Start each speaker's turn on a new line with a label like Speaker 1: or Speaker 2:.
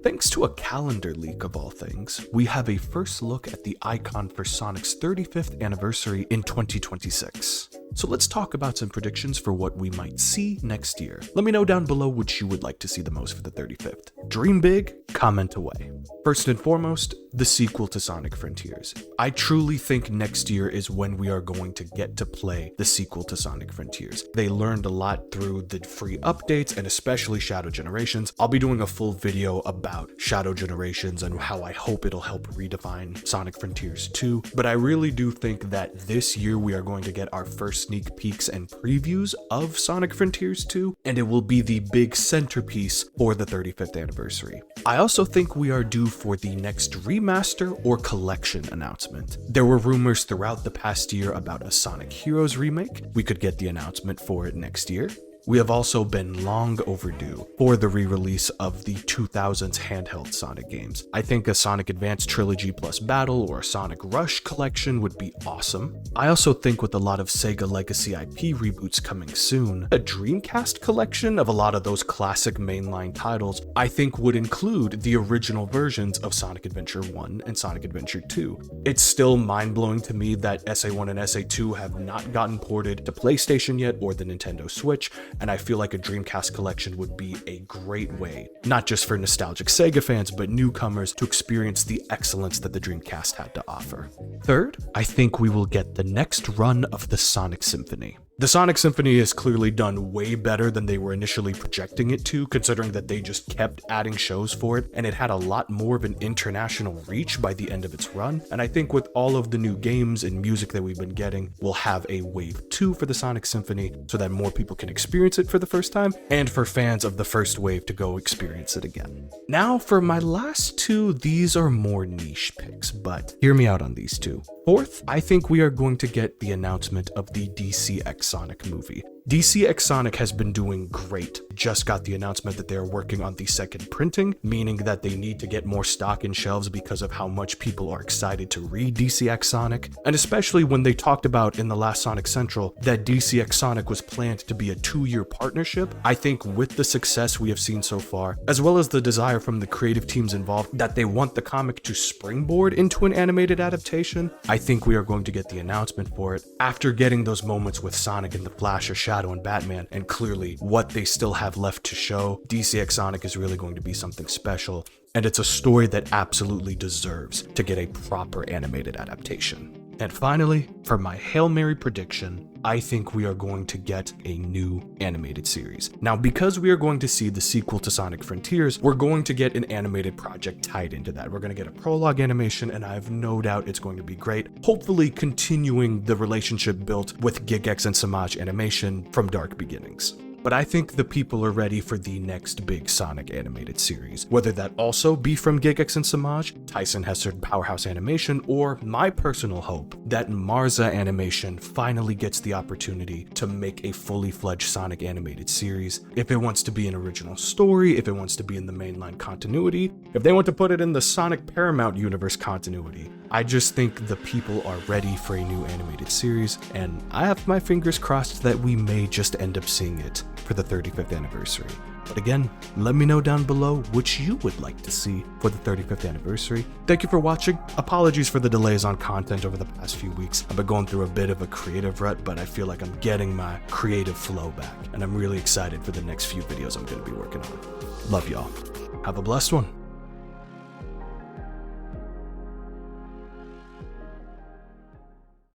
Speaker 1: Thanks to a calendar leak of all things, we have a first look at the icon for Sonic's 35th anniversary in 2026. So let's talk about some predictions for what we might see next year. Let me know down below which you would like to see the most for the 35th. Dream big, comment away. First and foremost, the sequel to Sonic Frontiers. I truly think next year is when we are going to get to play the sequel to Sonic Frontiers. They learned a lot through the free updates and especially Shadow Generations. I'll be doing a full video about Shadow Generations and how I hope it'll help redefine Sonic Frontiers 2. But I really do think that this year we are going to get our first sneak peeks and previews of Sonic Frontiers 2, and it will be the big centerpiece for the 35th anniversary. I also think we are due for the next remaster or collection announcement. There were rumors throughout the past year about a Sonic Heroes remake. We could get the announcement for it next year. We have also been long overdue for the re-release of the 2000s handheld Sonic games. I think a Sonic Advance Trilogy plus Battle or a Sonic Rush collection would be awesome. I also think with a lot of Sega Legacy IP reboots coming soon, a Dreamcast collection of a lot of those classic mainline titles I think would include the original versions of Sonic Adventure 1 and Sonic Adventure 2. It's still mind-blowing to me that SA1 and SA2 have not gotten ported to PlayStation yet or the Nintendo Switch, and I feel like a Dreamcast collection would be a great way, not just for nostalgic Sega fans, but newcomers to experience the excellence that the Dreamcast had to offer. Third, I think we will get the next run of the Sonic Symphony. The Sonic Symphony has clearly done way better than they were initially projecting it to, considering that they just kept adding shows for it, and it had a lot more of an international reach by the end of its run. And I think with all of the new games and music that we've been getting, we'll have a wave 2 for the Sonic Symphony so that more people can experience it for the first time, and for fans of the first wave to go experience it again. Now for my last two, these are more niche picks, but hear me out on these two. Fourth, I think we are going to get the announcement of the DC X Sonic movie. DC X Sonic has been doing great. Just got the announcement that they are working on the second printing, meaning that they need to get more stock in shelves because of how much people are excited to read DC X Sonic. And especially when they talked about in the last Sonic Central that DC X Sonic was planned to be a 2-year partnership. I think with the success we have seen so far, as well as the desire from the creative teams involved that they want the comic to springboard into an animated adaptation, I think we are going to get the announcement for it after getting those moments with Sonic and the Flash or Shadow and Batman, and clearly what they still have left to show. DC X Sonic is really going to be something special, and it's a story that absolutely deserves to get a proper animated adaptation. And finally, for my Hail Mary prediction, I think we are going to get a new animated series. Now, because we are going to see the sequel to Sonic Frontiers, we're going to get an animated project tied into that. We're going to get a prologue animation, and I have no doubt it's going to be great, hopefully continuing the relationship built with Gigex and Samaj Animation from Dark Beginnings. But I think the people are ready for the next big Sonic animated series, whether that also be from Gigex and Samaj, Tyson Hessard Powerhouse Animation, or my personal hope that Marza Animation finally gets the opportunity to make a fully fledged Sonic animated series. If it wants to be an original story, if it wants to be in the mainline continuity, if they want to put it in the Sonic Paramount Universe continuity, I just think the people are ready for a new animated series, and I have my fingers crossed that we may just end up seeing it for the 35th anniversary. But again, let me know down below which you would like to see for the 35th anniversary. Thank you for watching. Apologies for the delays on content over the past few weeks. I've been going through a bit of a creative rut, but I feel like I'm getting my creative flow back, and I'm really excited for the next few videos I'm going to be working on. Love y'all. Have a blessed one.